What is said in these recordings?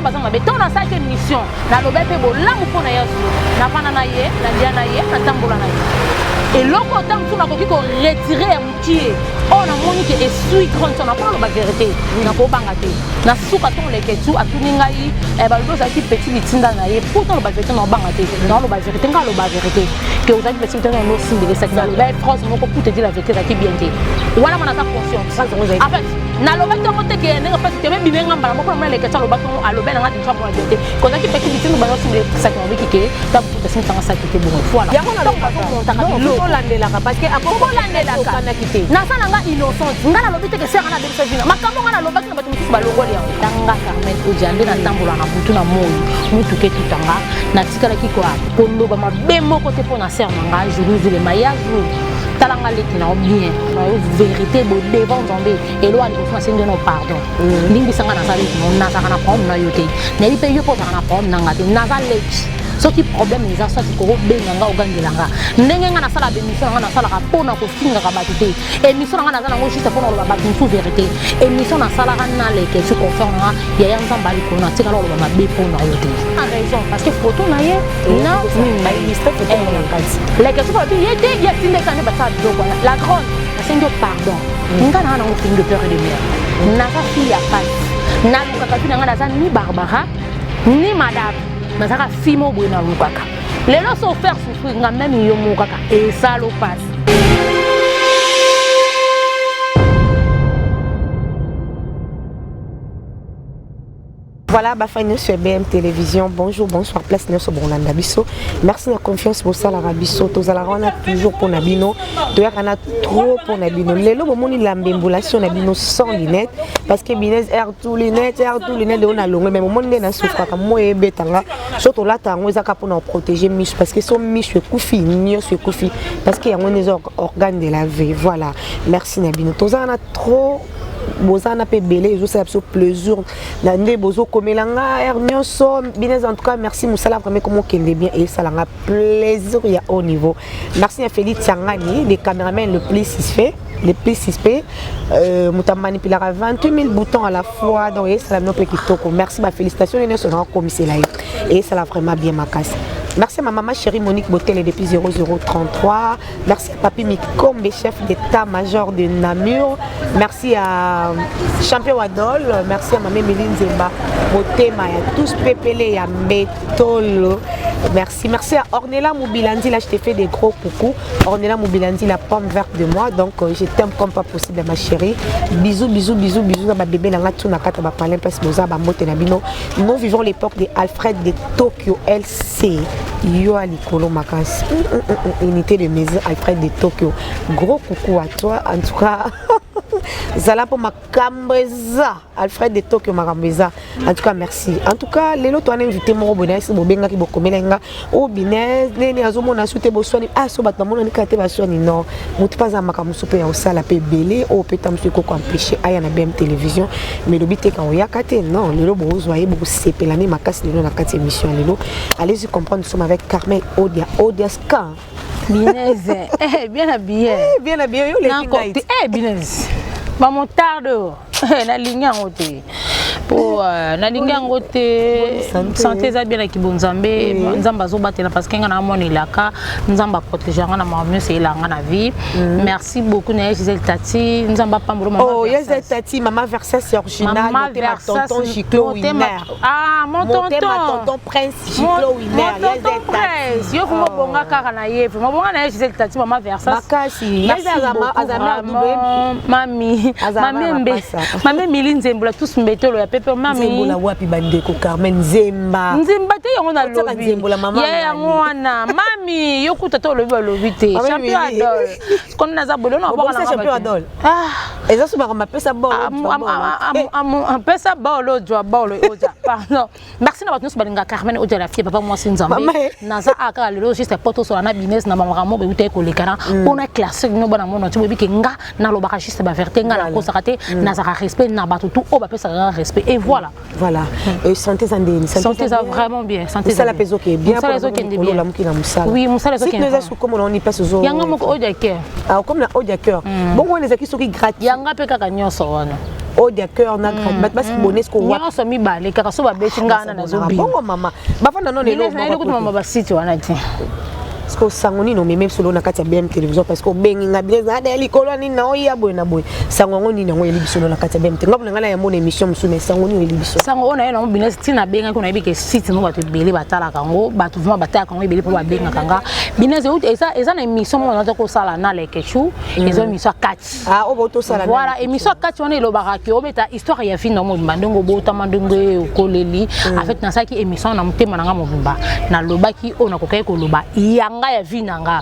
nga baza mabe to na sa ke mission na lobe pe bolamu pona Yesu na pana na ye na dia na ye na tambola na ye et loko tant tout na ko retirer mukie on a moni que esui grand on a pas la vérité na ko banga te na suka ton leke tu atuni ngai e ba lo za ki petit bitinda na ye pourtant la vérité na banga te na lo ba vérité nga lo ba vérité que vous avez petit bitinda no simbele ça na ba phrase moko pour te dire la vérité za ki bien te wala mana ta conscience en fait na lo ba tongo te ke ne parce que même bibenga mbala moko na leke ta lo ba tongo alo be na ngati twa pour la vérité quand ki petit bitinda ba no simbele ça na wiki ke ta pour te sentir ça ki te bon voilà yango na lo ba tongo landelaka parce que akoko landelaka na kite na sana nga innocent nga na lobite ke sera na bebisa vina makambo nga na lobaki na bato mususu balongoli yango tanga Carmen Odiande na tambola na butu na moi mutu ke tutanga na tikalaki kwa koloba mabe moko te pona ser na nga Jérusalem ya jour talanga leki na bien na vérité bo devant Nzambe et loi ko fa sende no pardon ndingi sanga na sala no na sanga na pom na yote na ipe yo po na pom na ngati na za leki soki problème eza soki ko benganga ogangelanga ndenge nga na sala bémission nga na sala rapona ko finga ka batute émission nga na zana ngo juste pour la battu sous vérité émission na sala na leke se confirme ya ya nzamba liko na tika lo ba be pour na yote a raison parce que photo na ye non ba liste photo na kati leke tu ba bi yete ya tinde ka ne ba ta do la grande la seigneur pardon nga na ngo finga peur de mer na ka fille ya pas na luka ka fina nga na zana ni Barbara ni madame Mazaka fimo bwena lukaka lelo so faire souffrir nga même yo mukaka et ça lo passe. Voilà, Bafane sur BM Télévision. Bonjour, bonsoir, place Nelson Bonanda Bisso. Merci de la confiance pour ça, la Rabisso. Tous à la ronde, toujours pour Nabino. Tu as trop pour Nabino. Les lots, mon l'ambulation Nabino sans lunettes. Parce que Binez air tout lunettes, de on a longue. Mais mon monde n'a souffert comme moi et Betanga. Surtout là, tu as un pour nous protéger Mich. Parce que son Mich est koufi, mieux c'est koufi. Parce qu'il y a des organes de la vie. Voilà. Merci Nabino. Tous à trop. Bozana pe belé je sais absolument plaisir nande bozo komelanga hermioso binez en tout cas merci Moussala vraiment comment kende bien et ça l'a plaisir il y a au niveau merci à Félix Tsangani les caméramans le plus suspect Moutamani Pilar a 28 000 boutons à la fois donc ça l'a noppé kitoko merci ma félicitations les sont commissaire là et ça l'a vraiment bien ma casse. Merci à ma maman chérie Monique Botel depuis 0033. Merci à Papi Mikombe, chef d'état-major de Namur. Merci à Champion Wadol. Merci à Maman Méline Zemba. Motema, il y a tous pépélés, il y a Métolo. Merci. Merci à Ornella Moubilandi. Là, je t'ai fait des gros coucou. Ornella Moubilandi, la pomme verte de moi. Donc, je t'aime comme pas possible, ma chérie. Bisous, bisous, bisous, bisous. Ma bébé, nous vivons l'époque de Alfred de Tokyo LC. Yo Alikolo Makas. Unité de maison Alfred de Tokyo. Gros coucou à toi. En tout cas, Zala pour ma Cambeza. Alfred de Tokyo Marambeza. En tout cas, merci. En tout cas, les autres ont invité mon bonheur. C'est mon benga qui bokomelenga. Oh, binez. Nene azomo na soute boswani. Ah, so batamo na nikate baswani. Non. Mouti pas à makamusupe ya osala pe belé. Oh, peut-être monsieur koko empêché. Aya na BM Télévision. Mais le but est quand on y a kate. Non. Le lobo ozoye beaucoup sepelane makas le na kate émission le. Allez-y comprendre. Nous sommes avec Carmen Odiaska. Binez. Bien habillé. Bien habillé. Binez. Ba mon tardo. Na ligne en côté. Pour na ligne en côté santé za bien ki bonzambe nzamba zo batela parce que ngana moni laka nzamba protéger ngana ma mieux c'est la ngana vie. Merci beaucoup na Gisèle Tati nzamba pambolo maman. Oh Gisèle Tati maman Versace c'est original monter ma tonton Giclo Winner. Ah mon tonton. Monter ma tonton Prince Giclo Winner. Gisèle Tati. Yo fumo bonga kaka na ye. Fumo bonga na Gisèle Tati maman Versace. Makasi. Azama mami. Mami Miline Zembola tous mbetolo ya pepe mami Zembola wapi bandeko Carmen Zemba te yango na lobi Zembola mama ya yango wana mami yokuta to lobi te champion adol kon naza bolo na boka na champion adol eza so ba mapesa bolo pesa bolo jwa bolo oja pardon merci na batnos balinga Carmen oja la fille papa moi sinzambe naza aka lelo juste poto so na business na mama mo be uté ko lekana pona classe no bana mo no tibobi ke nga na lobaka juste ba verté nga na ko sakate na za respect na batu tout o ba pesa respect et voilà santé zandeni santé ça vraiment bien santé ça la peso qui est bien pour la mukina musala oui musala qui nous a comme on y passe zo yanga moko odia cœur comme la odia cœur bon on les aki soki gratis yanga pe kaka nyoso wana au de cœur na grande parce que bonnes ko wa so mi balé kaka so ba betinga na zobi bongo mama ba fanda non elo ko mama ba site wana ti parce que sangoni no même solo na kati ya BM télévision parce que bengi nga bien za de likolo ni na oya boy na boy sango ni na ngoyeli biso na kati ya BM ngabo ngala ya mona émission musune sangoni oyeli biso sango ona ena business tina benga ko na bi ke site no bato belé batala kango bato vraiment batala kango belé po ba benga kanga business eza na émission mona to ko sala na le kechu eza émission kati o boto sala voilà émission kati on elo baraki o beta histoire ya fin no mo mandongo bota mandongo koleli en fait na saki émission na mutema na nga mobimba na lobaki ona ko kay ko loba ya vie nanga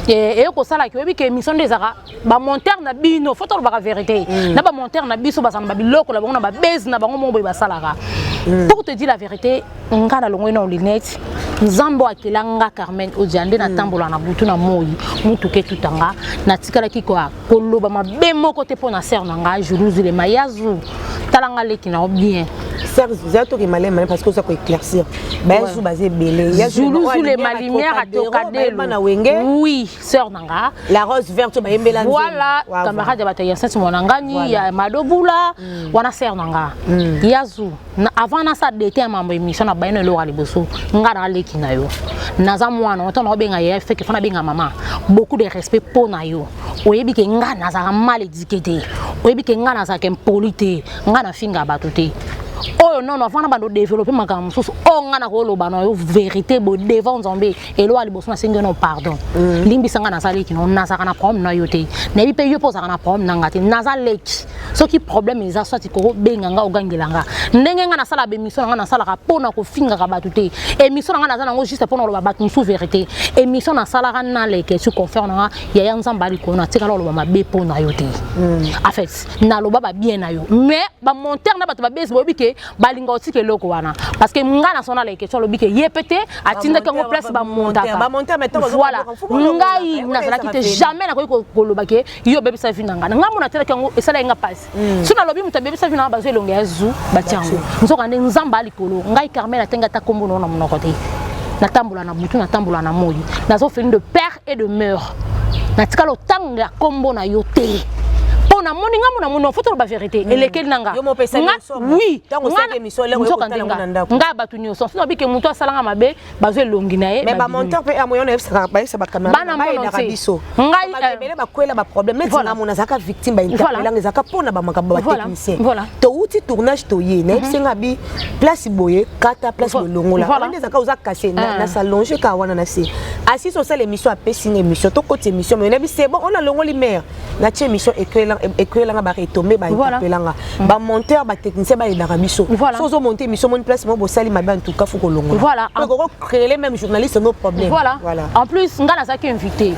et ko sala ki obi ke émission des ara ba monteur na bino photo ba vérité na ba monteur na biso ba sana ba biloko la bango na ba base na bango mombo ba salara pour te dire la vérité ngana longo na lunette nzambo akilanga Carmen Odiande na tambola na butu na moyi mutu ke tutanga na tikala ki ko koloba mabe moko te pona ser nanga juruzu le mayazu talanga leki na bien serge zato ki malema parce que ça ko éclaircir ba sou basé belé ya juruzu le malimière à tokadelo oui sœur nanga la rose verte ba yembela voilà camarade ya bataille ça monangani ya madobula wana sœur nanga yazu avant na sa dété mambo émission na bayeno lo aliboso ngara leki na yo naza mwana on tona benga ye fait que fana benga maman beaucoup de respect pour na yo oyebi ke ngana naza mal éduqué oyebi ke ngana naza impolite ngana finga batuté oh non non fana bando développer makam mususu oh ngana ko lo bano vérité bo devant nzambe elo ali boso na sengo no pardon limbi sanga na sali ki no nasa kana problème na yote na bi pe yo posa kana problème na ngati nasa leki so ki problème eza soit ko benga nga ogangelanga ndenge nga na sala be mission nga na sala ka pona ko finga ka batute émission nga na za ngo juste pona lo batu sous vérité émission na sala kana leke su conférence ya ya nzamba ali ko na tika lo ba be pona yote en fait na lo ba bien na yo mais ba monteur na batu ba base bo bi ke balinga otike loko wana parce que ngana sona la question lobi ke yepete atinda kango place ba monter voilà ngai nazala kite jamais na ko koloba ke yo bebe sa vina ngana ngamu na tele kango esala nga passe sona lobi muta bebe sa vina ba zo elonga yazu batiango nzoka nde nzamba likolo ngai Carmen atenga ta kombo na monoko te na tambola na butu na tambola na moyi nazo fini de père et de mère na tikalo tanga kombo na yo te on a moninga mona mono photo ba vérité et lequel nanga oui nga batu nyo so no bike muto asala nga mabe bazo elongi na ye mais ba monteur pe amoyo na efsa ba esa ba caméra ba biso ngai bele ba kwela ba problème mais na mona zaka victime ba interpellanga zaka pona ba makaba ba technicien to uti tournage to ye na efsa bi place boye kata place longola on zaka uza caché na salonge ka wana na se assis sur ça l'émission a pesi une émission to côté émission mais on a dit c'est bon on a longoli mère na tie émission éclairant ba retomber ba interpellanga ba monteur ba technicien ba ila biso so monter émission mon place mo bo sali ma ba en tout cas faut ko longola voilà on créer les mêmes journalistes nos problèmes voilà en plus ngana za ki invité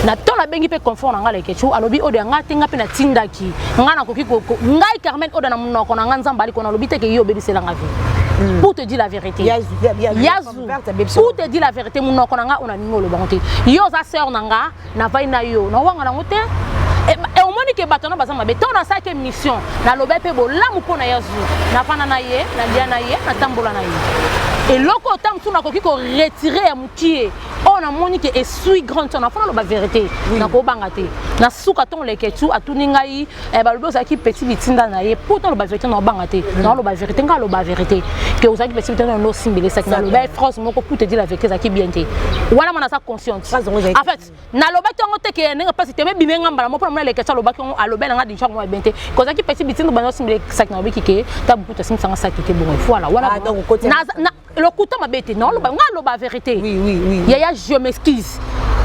na to la bengi pe confort nga le kechu alobi odo nga tenga pe na tindaki ngana ko kiko ngai Carmen odo na munoko na nga nzamba ali ko na lobi te ke yo bebisela nga vie pour te dire la vérité Yazou pour te dire la vérité munoko na nga ona ngolo bangote yo za sœur nanga na vai na yo na wanga na ngote et au moins que batona bazama beton na sa mission na lobe pe bo lamu pona Yazou na fana na ye na dia na ye na tambola na ye et loko tam tuna ko kiko retirer amukie on a moni que esui grand on a fana la vérité na ko bangate na suka ton le ketu atuningai e ba lobo sa ki petit bitinda na ye pourtant la vérité na bangate na la vérité nga la vérité que vous avez petit bitinda no simbele ça na lobe France moko pour te dire la vérité ça qui bien te wala mana sa conscience en fait na loba tongo te ke nga pas te me bimenga mbala mo le ketu loba ko alobe nga di chango bien te ko za ki petit bitinda ba no simbele ça na lobi ki ta beaucoup te sim sanga ça qui te bon voilà na le couteau m'a bêté non la vérité oui yaya je m'excuse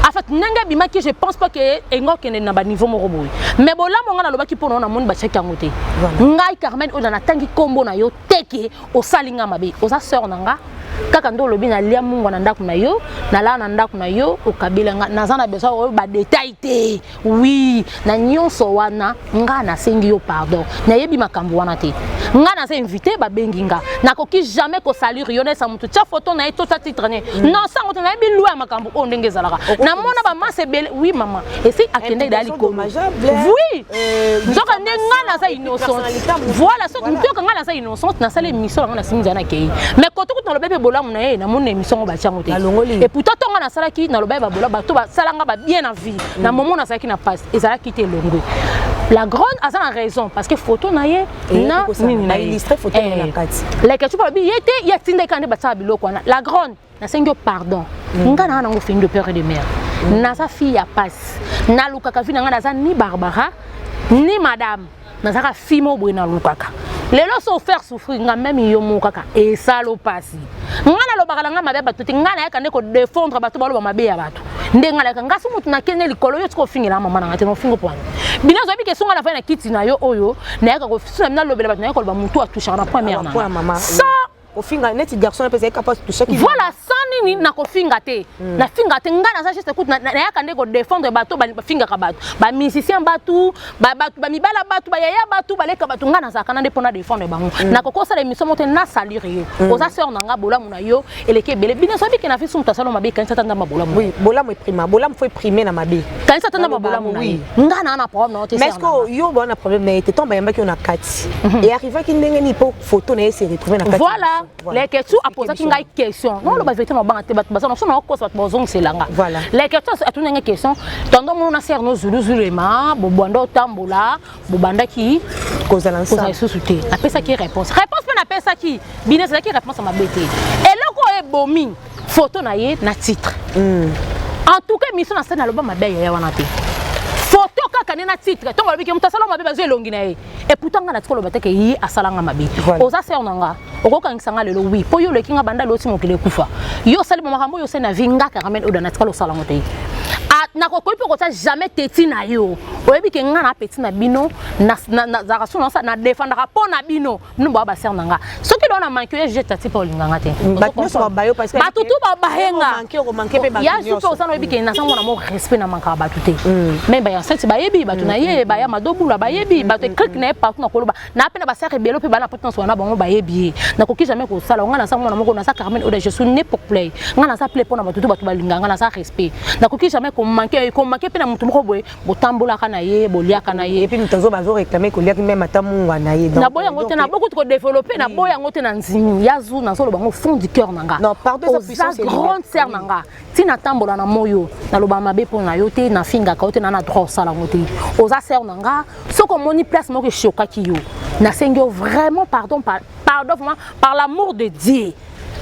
en fait nanga bima que je pense pas que engo kene na ba niveau moko boy mais bon là mon ngana loba ki pono na mon ba cheki ngote ngai Carmen o na tangi kombo na yo teke o salinga mabe o sa sœur nanga kaka ndo lobi na lia mungu na ndaku na yo na la na ndaku na yo o kabila nga na zana beso o ba détail te oui na nyonso wana nga na sengi yo pardon na yebi makambo wana te nga na se invité ba benginga na koki jamais ko salir yone sa mutu tia photo na eto sa titre ne non ça ngoto na yebi lwa makambo o ndenge zalaka na mona ba masse belle oui maman et si akende dali ko oui nzoka ndenga na sa innocente voilà so nzoka nga na sa innocente na sala émission nga na simza na kei mais koto ko na lobe bolamu na ye na mon émission ba tiango te et pourtant tonga na salaki na loba ba bola ba to ba salanga ba bien na vie na moment na salaki na passe ezala kité longo la grande a une raison parce que photo na ye na illustré photo na kati la question pour bi yete ya tinde kande batsa biloko na la grande na sengyo pardon ngana na ngo fin de père et de mère na sa fille ya passe na lukaka vina ngana za ni Barbara ni madame na sa fille mo bwe na lukaka lelo so faire souffrir nga même yo mo kaka et ça lo passe ngana lo bakala nga mabe batuti ngana yakande ko défendre batu balo ba mabe ya batu ndenga la ngasi mutu na kene likolo yo tiko fingela mama na ngate no fingo point binazo bi ke songa na fa na kiti na yo oyo na yaka ko fisa na lobela batu na yaka ba mutu atusha na première na mama ça au finga net garçon peut être capable de toucher voilà sans nini na ko finga te na finga te ngana sa juste écoute na yakande ko défendre batu ba finga ka batu ba musicien batu ba mibala batu ba yaya batu ba leka batu ngana za kana ndepona défendre bango na ko kosa les missions monter na salir yo oza sœur nanga bola muna yo eleke bele binazo bi ke na fi sum ta salon mabe kan sa tanda mabola mu oui bola mo prima bola mo foi primer na mabe kan sa tanda mabola mu oui ngana na problème na te mais est-ce que yo bon na problème na été tombe yamba ki on a kati et arrivé ki ndenge ni po photo na se retrouver na kati voilà les questions à poser qui ngai question non le ba vérité no banga te bat basa no so na ko so bozong selanga voilà les questions à tout ngai question tando mo na ser no zulema bo bondo tambola bo banda ki kozala ensemble souté na pesa ki réponse pe na pesa ki bine c'est qui réponse à ma bête et loko e bomi photo na ye na titre en tout cas mission na scène na loba mabe ya wana te photo kaka na titre tongo lobi ke mutasala mabe bazo elongi na ye et pourtant ngana tikolo bateke yi asalanga mabe oza ser nanga okokangisa lelo oui po yo le kinga banda lo timokile kufa yo sali makambo yo se na vinga karamel oda na tikolo sala ngote na ko ko ko jamais teti na yo oyebi ke ngana petit na bino na za raso na défendre rapport na bino mno ba ser nanga soki do na manque je tati pa olinganga te batno ba yo parce que batutu ba bahenga manque pe ba ya supo sana oyebi ke na sango na mo respect na manka batuté mais ba ya senti ba yebi batu na ye ba ya madobula ba yebi batu click na pa na koloba na pena ba ser belo pe ba na potence wana bango ba yebi na ko ki jamais ko sala ngana sango na moko na sa Carmen oda je suis né pour play ngana sa play pona batutu batu ba linganga na sa respect na ko ki jamais ko manquer pe na mutu moko boye botambola kana ye bolia kana ye et puis nous bazo réclamer ko lia ki même atamu wana ye na boya ngote na beaucoup ko développer na boya ngote na nzimi yazu na solo bango fond du cœur nanga non pardon sa puissance c'est grande sœur nanga tina tambola na moyo na loba mabe pona yo te na finga ka na droit sala ngote oza sœur nanga soko moni place moko choka ki yo na sengyo vraiment pardon vraiment par l'amour de Dieu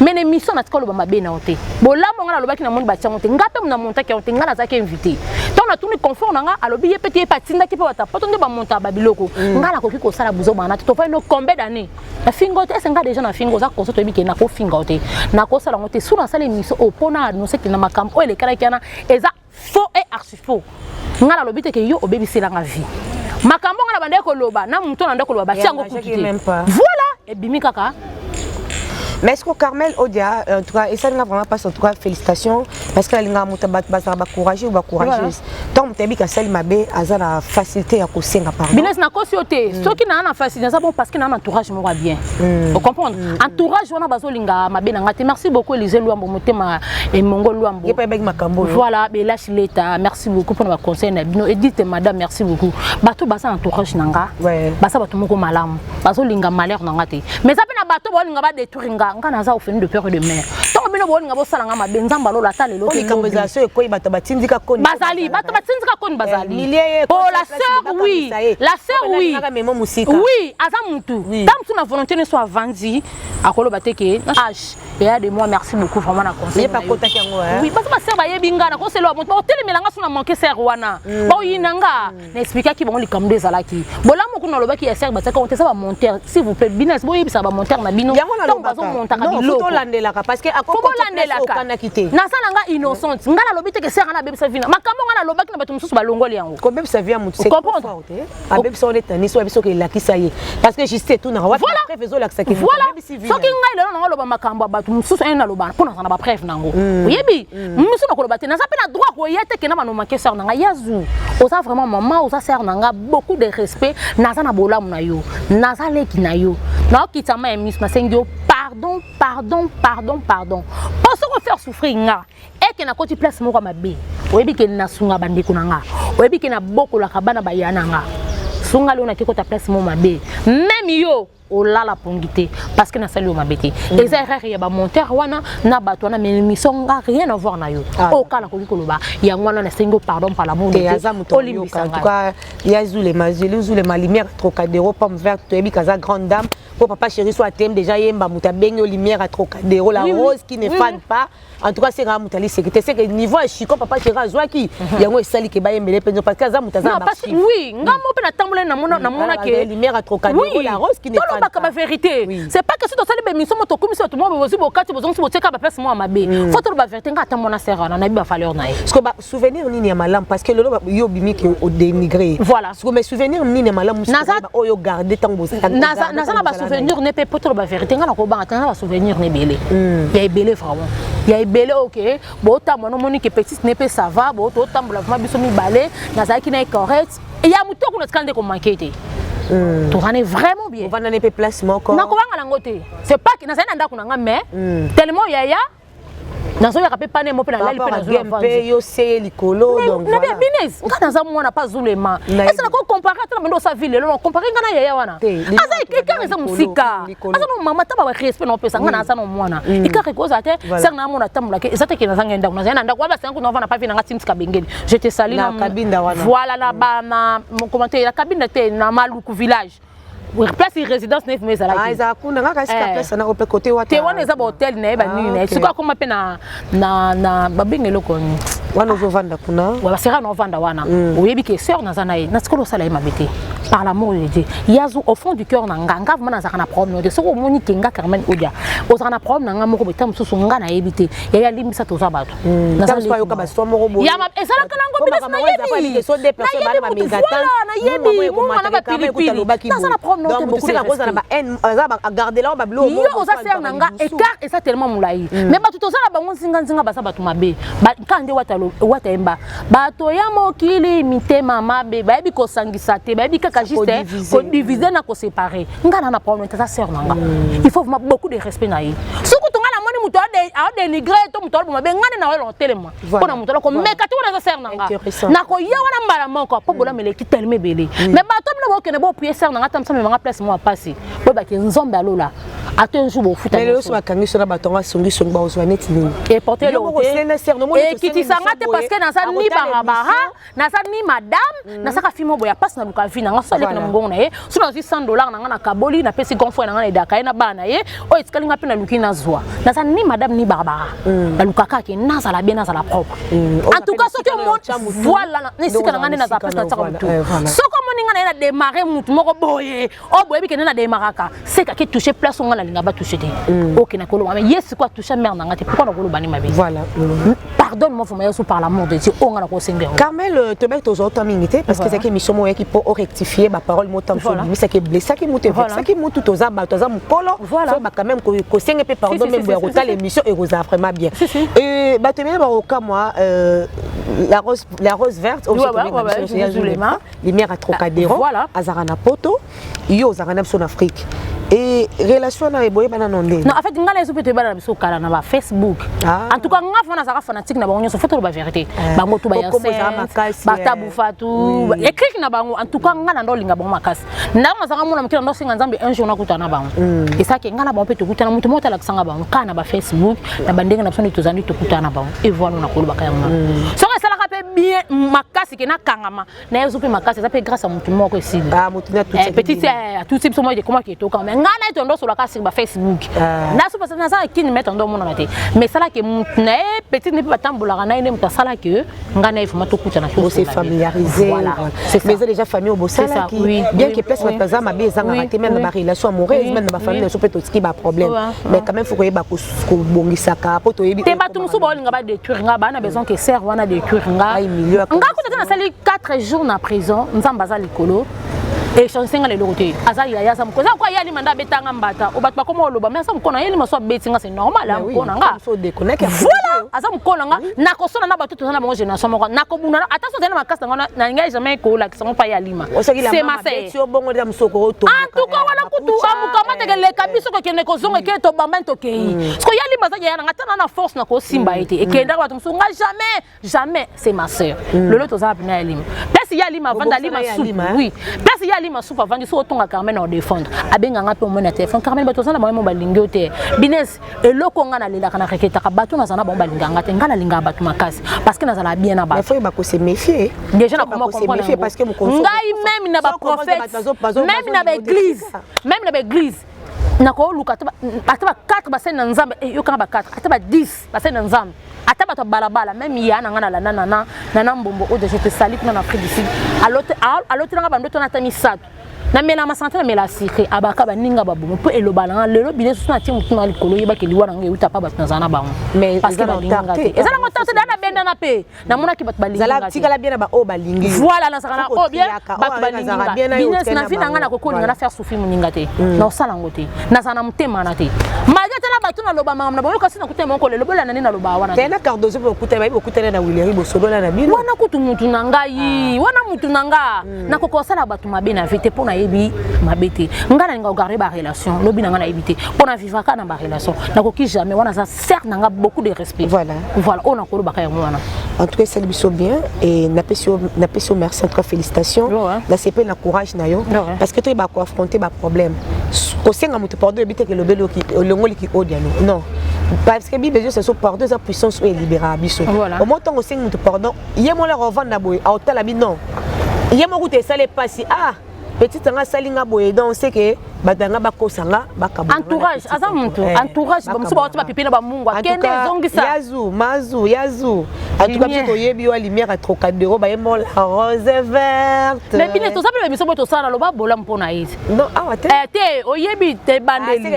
mais les missions na tikolo ba mabe na ote bolamo ngana lobaki na moni ba tiango te ngape na monta ki ote ngana za ki invité donc na tout le confort nanga alobi ye petit patinda ki pe wata potonde ba monta ba biloko ngana ko ki ko sala buzo bana to fa no combien d'années na fingo te senga déjà na fingo za ko so to bi ke na ko fingo te na ko sala ngote sura sala mission opona no se ke na makambo o le kala kana eza faux et archi faux ngana lobi te ke yo obebi selanga vie makambo ngana bande ko loba na muto na ndako loba ba tiango kuti voilà et bimi kaka. Mais est-ce que Carmel Odia, en tout cas, et ça n'a vraiment pas en tout cas félicitations parce qu'elle a courageux ou courageuse. Donc tu as dit que celle mabe a la facilité à causer à parler. Business na cautionné. Ce qui n'a pas facilité, c'est bon parce qu'il a un entourage moi bien. Vous comprenez? Entourage on a besoin linga mabe na ngate. Merci beaucoup Elisée Luambo motema et Mongol Luambo. Il pas avec makambo. Voilà, Belash Leta, merci beaucoup pour votre conseil na bino. Edith madame, merci beaucoup. Bato basa entourage nanga. Basa bato moko malamu. Baso linga malheur na ngate. Mais ça peut na bato bo linga ba détruire ngana za ofeni de peur de mère donc bino bo ngabo sala ngama benzamba lo la tale lo ki conversation ko bato batindika koni bazali bato batindika koni bazali oh la sœur oui oui aza mutu tam tuna volonté ne soit vandi akolo bateke h et a de moi merci beaucoup vraiment na conseil pas kotaki yango oui parce que ma sœur ba yebinga na ko selo mutu ba telemelanga suna manquer sœur wana ba yinanga na expliquer ki bango likamde zalaki bolamo kuna lobaki ya sœur bataka on te ça va monter s'il vous plaît business bo yebisa ba monter na bino donc bazo non faut landelaka parce que akoko landelaka na salanga innocente ngala lobite ke sera na bebisa vina makambo ngala lobaki na bato mususu balongoli yango ko bebisa via mutu c'est comprendre a bebisa on est tani so biso ke lakisa ye parce que juste tout na wa prévezo lakisa ke voilà soki ngai lelo na loba makambo bato mususu ena loba pona na ba preuve nango oyebi mususu na koloba te na zapena droit ko yete ke na ba no manquer sœur nanga yazu oza vraiment maman oza sœur nanga beaucoup de respect naza na bolamu na yo naza leki na yo na okitama emis na sengio pardon. Parce qu'on faire souffrir nga et que na koti place moko mabe. Oyebi ke na sunga bandeko nanga. Oyebi ke na boko la kabana bayana nga. sunga leo na kiko ta place mo mabe même yo o la la pongité parce que na sali o mabete et ça erreur ya ba monteur wana na bato na mais mission nga rien à voir na yo o kala ko koloba ya ngwana na sengo pardon par l'amour de Dieu en tout cas ya zule ma lumière Trocadéro pomme verte to ebi kaza grande dame pour papa chéri soit thème déjà yemba muta bengo lumière à Trocadéro la rose qui ne fane pas en tout cas c'est rare mutali sécurité c'est que niveau chiko papa chéri azwaki yango esali ke ba yembele penzo parce que za mutaza ba oui ngamo pe na tambola na mona ke lumière à Trocadéro la rose qui ne fane pas la vérité c'est pas que si tu sali be mission moto comme si tout le monde aussi bokati bozon si boteka ba place moi mabe faut to ba vérité ngata mona sera na bi ba valeur na parce que ba souvenir nini ya malam parce que lolo yo bimi ke au dénigré voilà parce que mes souvenirs nini ya malam oyo garder tant bosa na ba souvenir ne peut pas to ba vérité ngala ko ba tanga ba souvenir ne belé ya belé vraiment ya belé OK bo ta mono monique petite ne peut ça va bo to tambola vraiment biso mi balé na za ki na correct et ya muto ko na skande ko manquer tu es vraiment bien. On va dans les placements encore. Non, c'est pas que nous avons mais tellement yaya. Nous avons pas de mots pour la gameplay, yo c'est licolo donc voilà. Mais business, quand nous avons n'a pas zulema. Est-ce que comparer à la sa ville, on comparer ngana yaya wana. Asa quelqu'un eza musika. Asa no mama taba ba respect no pesa ngana asa no mwana. Ikare ko zate, c'est na mona tamula ke ezate ke nazanga ndako nazana ndako ba sanku no vana pa vina ngati mtika bengeli. Je te salue na kabinda wana. Voilà là bas mon commentaire la cabine était na Maluku village. Place résidence neuf mais là. Ah ça kuna ngaka sika place na ope côté wata. Te wana za hotel na ba nini. C'est quoi comme appena na babengelo ko. Wana uzovanda kuna. Wa sera no vanda wana. Oyebi ke sœur na zana na sikolo sala mabete. Par l'amour de Dieu. Yazu au fond du cœur na nganga vraiment za kana problème de soko moni kenga Carmen Odia. Ozana problème na ngamo ko betam susu ngana yebite. Ya limbisa to za bato. Na za so yoka ba so mo robo. Ya ma ezala kana ngo bidesi na yebi. So déplacer ba ma mezatan. Na yebi mo mana ba pilipili. Na za na problème donc tu sais la cause na ba haine za ba garder là ba blo. Yo oza ser na nga écart et ça tellement moulai. Mais ba tout ça ba ngo singa ba sa ba to mabe. Ba kande wata emba. Ba to ya mokili mitema mabe ba yebi ko sangisa te ba yebi kaka juste ko diviser na ko séparer. Ngana na problème ça ser na nga. Il faut vraiment beaucoup de respect na yi. Soko to ngana moni muto a dénigrer to muto bo mabe ngana na wala telema. Pona muto ko meka to na ser na nga. Na ko ya wana mbala moko po bola meleki tellement belé. Mais ba to na bo kene bo prier ser na nga tam sa me nga place moi passer. Bo ba ke nzombe alola. Attention bo futa. Mais le so bakangi so na batonga songi songi ba ozwa net ni. Et porter le et kiti sangate parce que na sa ni barabara, na sa ni madame, na sa ka fimo boya passe na luka vina nga so lek na ngongo na ye. So na $100 na nga na kaboli na pesi gonfo na nga na daka na bana ye. O itikali nga pe na luki na zwa. Na sa ni madame ni barabara. Na luka ka ke na sa la bien na sa la propre. En tout cas ce que moi voilà ni sika na nga na za place na tsaka mutu. So comme ni nga na démarrer mutu moko boye. O boye bi ke na démarraka. C'est ka ke toucher place nga na linga ba toucher te. OK na kolo mais yes quoi toucher mère na nga te pourquoi na kolo bani mabe. Voilà. Pardonne-moi pour me par l'amour de Dieu. On a la conseillère. Carmel te met aux autres minutes parce que c'est que mission moi qui peut rectifier ma parole mon temps sur lui ça qui blessé ça qui monte ça qui monte tout aux abats aux am polo ça va quand même que conseiller peut pardonner même retard l'émission et vous a vraiment bien. Et bah te met au cas moi la rose verte au lumière à Trocadéro Azarana Poto yo Azarana son Afrique. Et relation na eboye bana nonde. Non, en fait ngala ezo pete bana biso kala na ba Facebook. En tout cas nga fona saka fanatique na bango nyonso photo ba vérité. Bango to ba ya ba tabu fatu. Écrit na bango en tout cas nga na ndo linga bango makasi. Ndanga saka mona mukila ndo singa nzambe un jour na kutana bango. Et ça ke ngala bango pete kutana mutu mota la kisanga bango kana ba Facebook na bandenga na biso tozandi to kutana bango. Et voilà na kolo bakayanga. So ka sala ka pe bien makasi ke na kangama. Na ezo pe makasi ça pe grâce à mutu moko ici. Ah mutu na tout. Petit tout type so moi de comment qui to quand même. Ngana etondo sur la case sur Facebook na so parce que na ça qui ne mettre ndo mona na te mais ça là que na petit ne peut pas tambola na ine muta sala que ngana ifuma to kuta na chose c'est familiarisé voilà mais c'est déjà famille au bossala qui bien que place bataza ma bezanga raté même na relation amoureuse même na famille so peut aussi ba problème mais quand même faut que ba ko bongisaka poto yebi te batu musu ba linga ba détruire nga ba na besoin que sert wana détruire nga nga ko na sali 4 jours na prison nzamba za likolo. Et je suis allé l'autre. Azali ya ça me cause quoi yali manda betanga mbata. Obat ba komo loba mais ça me kona yali maswa betinga c'est normal hein kona nga. Faut déconnecter. Voilà, aza mukolo nga na kosona na bato tozana bango génération moko na kobuna attention tena makasi ngona na ngai jamais ko la kisango pa ya lima c'est ma sœur bongo de musoko to en tout cas wala kutu amukama teke kabiso ko kene kozonga ke to bamba to kei parce que ya lima za ya na ngata na force na ko simba ete et kenda bato musonga jamais c'est ma sœur lolo tozana pina ya lima place ya lima vanda lima soupe oui place ya lima soupe vanda so tonga Carmen na défendre abenga ngape mo na téléphone Carmen bato zana ba mo balingi ote business eloko nga na lela kana reketa ka bato na zana ba balinga ngate ngana linga bato makasi parce que na zala bien na bato il faut se méfier déjà na comment comprendre parce que ngai même na ba prophète même na ba église na ko luka ataba 4 basene na nzambe yo kanga ba 4 ataba 10 basene na nzambe ataba to balabala même ya na ngana la nana mbombo o de je te salue na Afrique du Sud alote na ba ndoto na tami satu na mela masante na mela sikre abaka baninga babumu po elobala lelo bile so na ti mutu na likolo yeba ke liwa na ngai uta pa batna zana bango mais parce que balinga te ezala ngotante dana benda na pe na mona ki bat balinga zala tikala bien na ba o balingi voilà na sakana o bien bat balinga business na fina ngana ko kolinga na faire souffrir muninga te na osala ngote na sana mutema na te magata na batu na loba mama na boyo kasi na kutema ko lelo bola na nina loba wana tena cardozo ko kutema ibo kutena na William Bosolola na bino wana kutu mutu na ngai wana mutu na nga na ko kosala batu mabe na vite pona yebi mabete ngana nga garder ba relation lobi na nga na éviter pona vivre ka na ba relation na ko ki jamais wana ça certes na nga beaucoup de respect voilà on a ko ba ka wana en tout cas ça biso bien et na pesio merci en tout cas félicitations na CP na courage na yo parce que tu ba ko affronter ba problème ko senga mutu pardon éviter que le belo ki longoli ki odiano non parce que Bible Dieu c'est son pardon sa puissance est libérable biso au moment on senga mutu pardon yemo la revendre na boy a otala bi non yemo ko te sale passer petite nga salinga boye donc c'est que batanga bakosanga bakabona entourage aza muntu entourage bamuso ba otiba pipina ba mungu akende zongisa yazu en tout cas to yebi wa lumière à Trocadéro ba yemo la rose verte mais bine to sabele biso boto sala lo ba bola mpona yisi non awate te oyebi te bandeli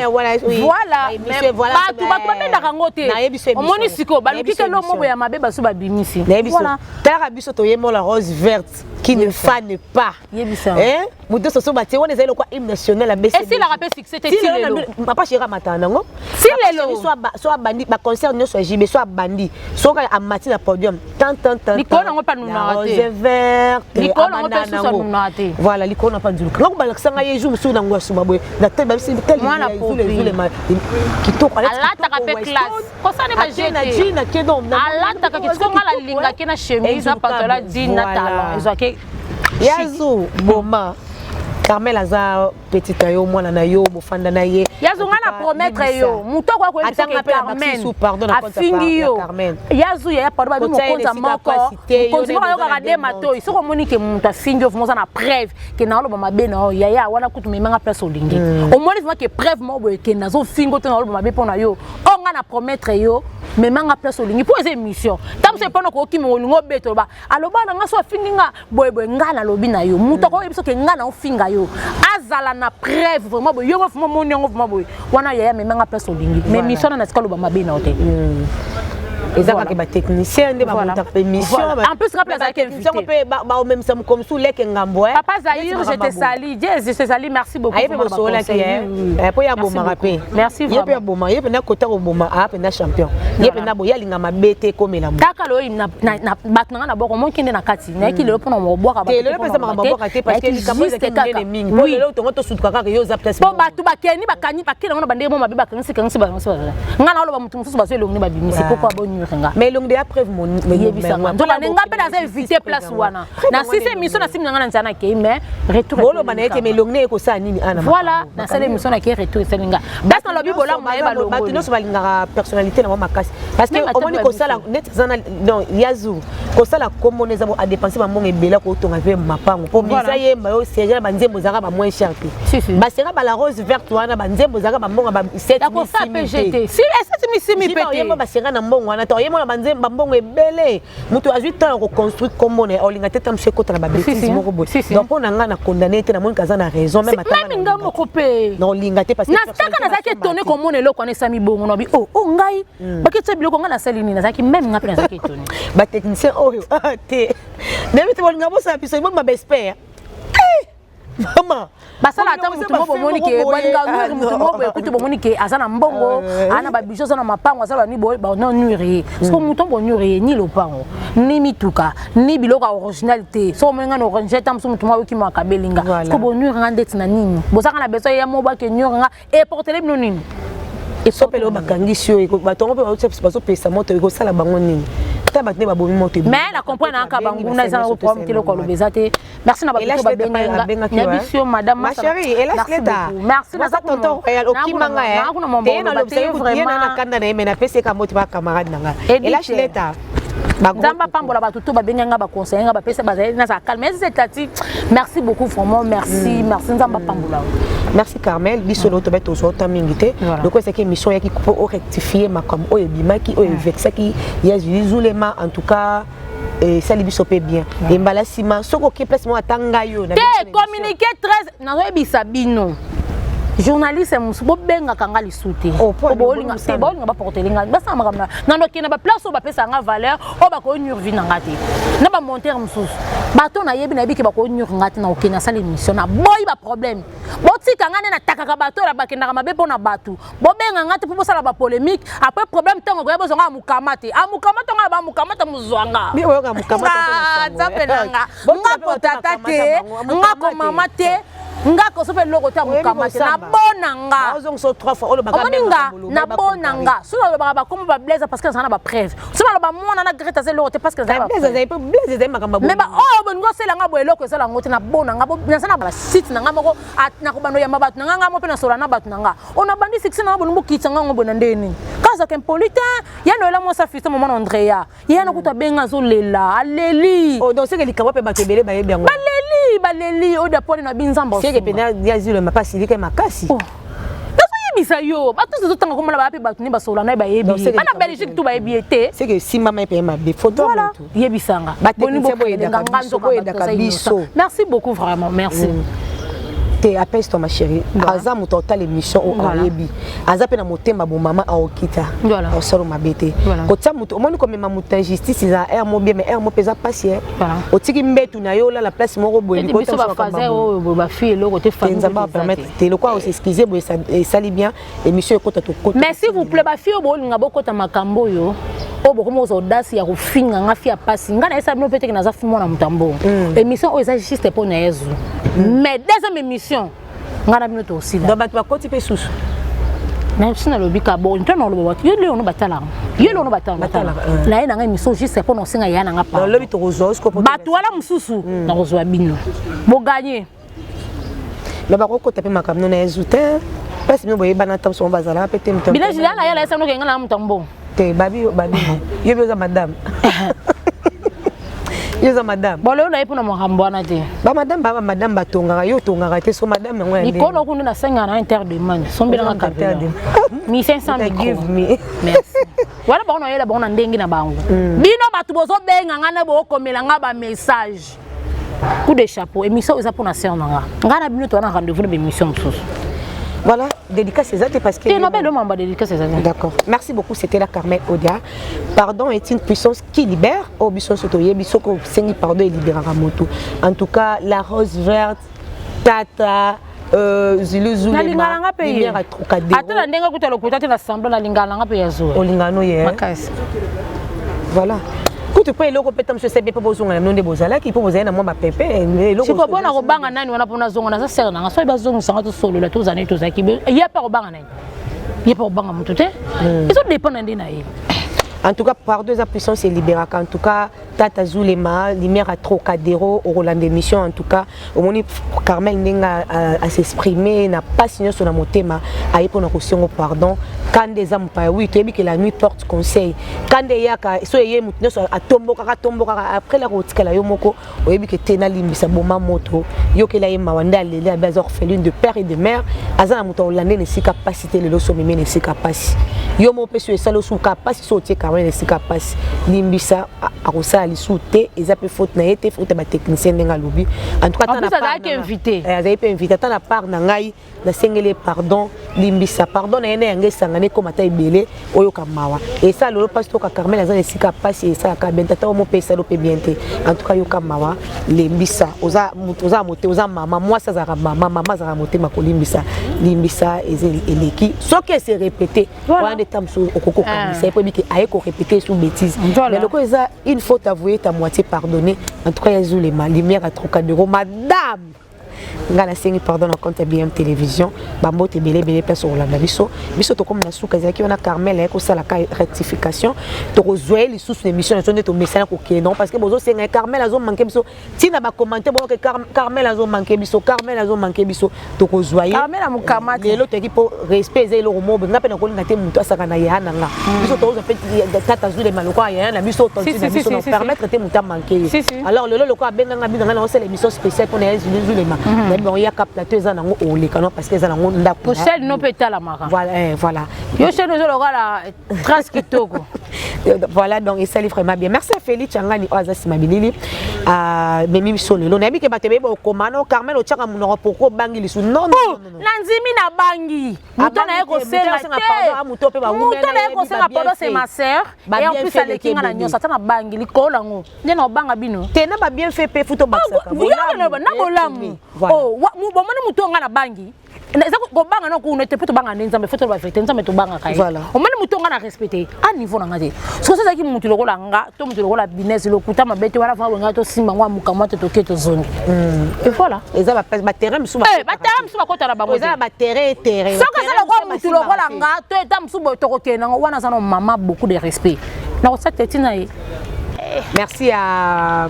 voilà batu bamenda kangote omoni siko baluki ke lo mobo ya mabe baso ba bimisi voilà tara biso to yemo la rose verte qui ne fane pas hein muto soso batie wona ezali kwa hymne national à BC et si la rappel succès c'était lelo papa chéra matana ngo si lelo soit bandi ba concert no soit JB soit bandi soit à matin à podium tant likona ngo pa nuna rose verte likona ngo pa susa nuna te voilà likona pa nzulu ngo ba lakisanga yeju musu na ngo suba boy na te ba bisi tel zule kitoko alata ka pe classe kosane ba jeté na kedo alata ka kitoko ngala linga kena chemise na pantalon jean na talon ezake yazu boma Carmel aza petite yo mwana na yo bofanda na ye yazu ngana promettre yo muto kwa kwa atanga Carmen pardon na afingi yo yazu ya pardon ba mo konza moko konza yo ka de mato isoko moni ke muta afingi yo moza na preuve ke na lo mabe na yo ya wana kutu memanga place olingi o moni vraiment ke preuve mo boye ke nazo fingo to na lo mabe pona yo o ngana promettre yo memanga place olingi pour eza émission tam se pona ko kimi olingo beto ba aloba na nga so afingi nga boye ngana lobi na yo muto ko yebiso ke ngana ofinga yo azala na preuve vraiment boy yo vraiment mon ngo vraiment boy wana yaya memanga place olingi mais mission na skalo ba mabe na hotel ezaka ke ba technicien nde ba monta émission en plus rappel za technicien pe ba même ça comme sous lek ngambo papa Zahir je te salue je te salue merci beaucoup pour mon conseil po ya boma rapé merci vraiment yepe boma yepe na kota ko boma pe na champion yepe na boya linga mabete komela mo taka lo na batnanga na boko monki na kati na ki le pona mo boka ba te le pesa ma boka te parce que likamo za kende mingi po le to ngoto sutuka ka yo za place po batu bakeni bakani bakina ngona bande mo mabiba kanisi ba ngana lo ba mutu mususu ba so elongi ba bimisi pourquoi bon mais longue de après mon donc on nga pe dans invité place wana na si c'est mission na sim ngana nzana ke mais retour bolo bana ete mais longue ko sa nini ana voilà na sala mission na ke retour selinga parce que lobi bola ma ba longo batino so balinga personnalité na mo makasi parce que au moins ko sala net zana non yazu ko sala kombo neza bo a dépenser ba monga ebela ko tonga pe mapango po misa ye ba yo sergela ba nzembo zaka ba moins cher ba sera ba la rose verte wana ba nzembo zaka ba monga ba 7000 si 7000 pete yemo ba sera na mbongo wana to yemo na ba nzembo mbongo ebele mutu a 8 ans ko construire kombo na olinga tete mse ko tala ba bêtise moko bo donc on nga na condamné te na mon kaza na raison même atanga même nga moko pe non linga te parce que na staka na zaki étonné comme on est là ko na sami bongo no bi oh ngai ba ke tsa biloko nga na salini na zaki même nga pe na zaki étonné ba technicien oyo te nemi te bolinga bo sa biso bo ma bespère Maman. Basala ata mutu mo bomoni ke balinga nuri mutu mo bo ekuti bomoni ke azana mbongo ana ba bijo sana mapango azala ni bo ba non nuri so mutu bo nuri ni lopango ni mituka ni biloko originalité so menga no originalité tam so mutu mo ki makabelinga so bo nuri ngandeti na nini bosaka na beso ya mo ba ke nuri nga e portele bino nini e so pelo bakangisi yo batongo pe bazo pesa moto eko sala bango nini. Mais la comprendre en Kabanguna, ils ont problème de l'obésité. Merci d'avoir été madame. Ma chérie, et là, merci d'avoir tonton Royal au Kimanga. Et dans l'observation, vraiment, et là, je l'ai Zamba pambola batuto babenga ba conseiller ba pesa ba na sa calme merci beaucoup vraiment merci Zamba pambola merci Carmel biso lo to beto so ta mingité donc c'est que mission yaki pour rectifier ma comme o ebimaki o vexaki yezulema en tout cas ça li biso pe bien et mbalasima soko ki place mo atanga yo na communiquer 13 na zo ebisa bino journaliste musubo benga kanga lisuté bolinga te bolinga ba portelinga basa makamna nando kina ba place ba pesa nga valeur o ba ko nyur vina ngati na ba monter mususu bato na yebi na biki ba ko nyur ngati na okina sala émission na boy ba problème botika ngane na takaka bato la bakenda mabe pona bato bo benga ngati po sala ba polémique après problème tango ko bozonga mukamate amukamata nga ba mukamata muzwanga bi o ga mukamata zapelanga nga potata te nga ko mama te nga ko sope loko ta mukamate na bonanga ozong so 3 fois o lo bakambenga na bonanga solo lo ba comme ba blaze parce que ça na ba preuve solo ba mona na greta zelo te parce que ça ba blaze zai makamba mais ba oh bon ngo sela nga boye loko sela ngote na bonanga bo na sana ba site na nga moko na ko bano ya mabatu na nga mo pe na sola na batu na nga ona bandi 6 na bo ngo kitsa nga ngo na ndeni kaza kem politain ya no la mo sa fils maman Andrea ya na kuta benga zo lela aleli oh donc c'est que likabo pe batebele ba yebi yango baleli o da pone na binzamba c'est que pena ya zilo ma pas silike makasi bisa yo bato zo tanga komala ba pe bato ni basola na ba yebi ana Belgique tout ba yebi été c'est que si maman pe ma be photo voilà yebisanga boni bo merci beaucoup vraiment merci te appelle toi ma chérie aza muto ta l'émission au ayebi aza pe na motema bo mama aokita o solo mabete ko tsa muto omoni ko mema muta justice za air mo bien mais air mo pesa passer o tiki mbetu na yo la place moko boeli ko tsa ba fazer o ba fille lo ko te famille nzamba permettre te le quoi s'excuser bo ça li bien émission ko ta to côté mais s'il vous plaît ba fille bo linga boko ta makambo yo o boko mo zo audace ya ko finga nga fia pasi ngana esa no pete ke na za fimo na mutambo émission o eza juste pour na yezu mais deuxième émission ngana bino to aussi donc bato bakoti pe susu mais sina lobi ka bo ntona lo bato yo leo no batala na ye na nga émission juste pour no singa ya na nga pa lobi to rozo ko bato wala mususu na rozo bino bo gagner mais ba ko kota pe makamno na yezu te parce que boye bana tam so bazala pe te mutambo bila jila na ya la esa no ke ngana mutambo te babi yo bioza madame yoza madame bolo na epona mohambo na te ba madame batongaka yo tongaka te so madame ngo ya ndeko no kundu na senga na inter de man sombela nga kapela 1500 give me merci wala ba ono yela ba ona ndengi na bango bino batu bozo benga ngana bo komela nga ba message coup de chapeau émission eza pona ser nga ngana bino to na rendez-vous na émission msusu. Voilà, dédicace César parce que... D'accord. Merci beaucoup, c'était la Carmel Odia. Pardon est une puissance qui libère. Oh, bisson sotoye, bisson ko sengi pardon et libérera moto. En tout cas, la rose verte, tata, Zulu na lingala pe lumière à Trocadéro. Attends, la ndenga kuta lokota te la sambla na lingala pe yazo. O lingano ye. Makasi. Voilà. Tu peux aller au pétam je sais pas besoin de non de bozala qui peut vous aller na moi pépé et si ko bona ko banga nani wana pona zonga na sa ser na so ba zonga sanga to solo la to zane to zaki ya pa ko banga nani ya pa ko banga mutu te eso dépend ndina ye. En tout cas, par deux puissance c'est libéral. En tout cas, Tata Zulema, lumière à Trocadéro, au Roland d'émission. En tout cas, au moment où Carmel Nenga à s'exprimer, n'a pas signé sur mon thème, à y prendre question pardon. Quand des hommes pas, oui, tu as dit que la nuit porte conseil. Quand des yaka, soyez maintenant à tombo, après la route, qu'elle a eu moko, au début que Tena Limbi, sa bomba moto, yo que la yé mawanda, les bas orphelines de père et de mère, Azana Mouta Hollandais ne s'est capacité, le loso mimé ne s'est capacité. Yo mon pèse, ça le sous capacité, sauter Carmel esika passe limbisa akosala lisute eza pe faute na été faute ba technicien ndenga lobi en tout cas tant na part invité azali pe invité tant na part na ngai na sengele pardon limbisa pardon na ene yange sangane ko mata ibele oyo kamawa et ça lolo passe to ka Carmel azali esika passe et ça ka benta ta mo pesa lo pe bienté en tout cas yo kamawa limbisa oza moté oza mama moi ça za mama za moté makolimbisa limbisa eleki ce qui s'est répété voilà des temps au coco comme ça peut dire que aille répéter sous bêtise mais le coup ça une faute avouée ta moitié pardonné en tout cas il y a les lumière à Trocadéro madame ngana sengi pardon na compte BM télévision bambo te belé place au landa biso to comme na souka zaki on a Carmel ko sala ka rectification to rezoé les sous émission na to message ko non parce que bozo senga Carmel azo manquer biso tina ba commenter bon que Carmel azo manquer biso to rezoé Carmel amukamati lelo te pour respect zelo mo nga pe na ko ngate muto asaka na yana nga biso to fait tata zule maloko ya na biso to na biso no permettre te muta manquer alors lelo ko abenga nga binga na on c'est l'émission spéciale pour les zulema mais bon il y a captateur ça nango olekano parce que ça nango ndako pour celle no peta la mara voilà yo chez nous le la trace kitoko voilà donc il s'est vraiment bien merci à Félix Changani Oazasi Mabilili memi solelo na bike batebe bo komano Carmel o chaka munoko poko bangi lisu non nanzimi na bangi mutana yeko senga te mutana yeko senga pardon c'est ma sœur et en plus elle kinga na nyosa tana bangi likolango ndena obanga bino tena ba bien fait pe futo basaka na bolamu oh bomani mutonga na bangi eza ko banga na ko nete poto banga nzambe foto ba fete nzambe to banga kai omani mutonga na respecter a niveau na ngate so ça ki mutu lokola nga to mutu lokola business lokuta mabete wala fa nga to simba ngwa mukamata to keto zone et voilà eza ba terrain musuba ba terrain musuba ko tala bango eza ba terrain so ka ça lokola mutu lokola nga to eta musuba to ko kena wana sana mama beaucoup de respect na ko sa tetina merci à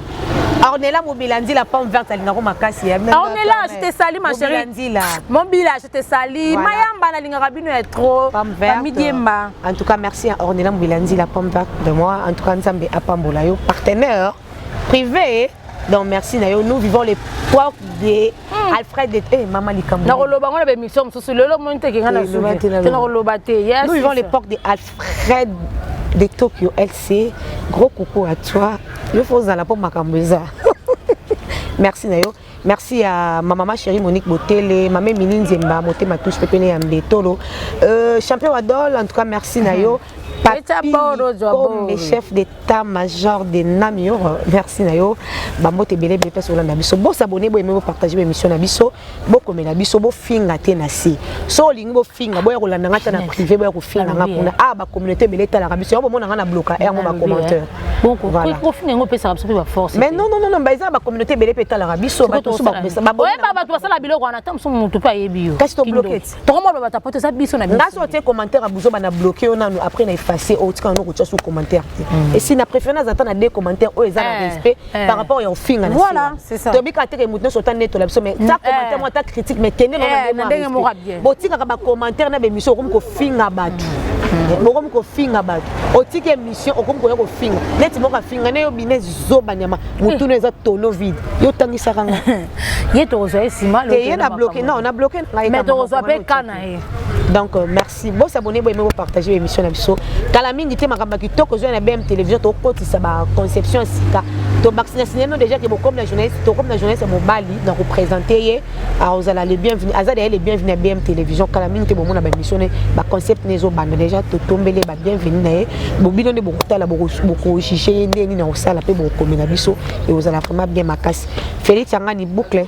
Ornella Mobilandi la pomme verte alinga ko makasi ya Ornella je te salue ma chérie mon village je te salue mayamba na linga rabino est trop midiemba en tout cas merci à Ornella Mobilandi la pomme verte de moi en tout cas nzambe apambola yo partenaire privé donc merci na yo nous vivons les portes de Alfred et maman likambo na koloba ngona be mission mususu lelo monte kinga na souve tena koloba te yes nous vivons les portes de Alfred de Tokyo LC gros coucou à toi il faut za la pour makamboza merci nayo merci à ma maman chérie Monique Botele maman Mini Nzemba moté ma touche pepene ya mbetolo champion Adol en tout cas merci nayo Papi comme les chefs d'état-major de Namio merci nayo bambo te belé belé sur la biso bon s'abonner bo aimer partager émission na biso bo comme na biso bo finga te na si so lingi bo finga bo ya kolanda ngata na privé bo ya ko finga nga kuna ba communauté belé ta la biso bo mona nga na bloquer mo ba commentaire bon ko finga ngo pesa biso ba force mais non ba za ba communauté belé pe ta la biso ba to so ba pesa ba bo ba to sala biloko na tam so mutu pa yebi yo kasi to bloquer to mo ba ta pote sa biso na biso ngaso te commentaire abuzo ba na bloquer on après na effacer au tika no ko sous commentaire et si na préférence attendre des commentaires au respect par rapport au finga na voilà c'est ça to bika te ke mutu so ta neto la biso mais ta commentaire moi ta critique mais tenez non ndenge mo bien bo tika ka ba commentaire na be mission ko finga batu bokomi kofinga bato otiki émission okomi koya kofinga neti moko afinga ne yo business zoba nyama mutu no eza tono vide yo tangisaka nga ye tokozwa esima ye na bloqué non on a bloqué mais tokozwa pe kana ye donc merci bo s'abonner bo aimer partager l'émission na biso kala mingi te makamba kitoko zo na BM télévision to kotisa ba conception sika to vaccination non déjà que comme la journaliste to comme la journaliste mobali donc représenter ye azala les bienvenus azala les bienvenus à BM télévision kala mingi te bo mona ba émission ba concept nezo bande déjà to tombele ba bienvenue na ye bo bino ne bo kutala bo ko chicher ndeni na osala pe bo komina biso et ozala vraiment bien makasi Félix Changani boucle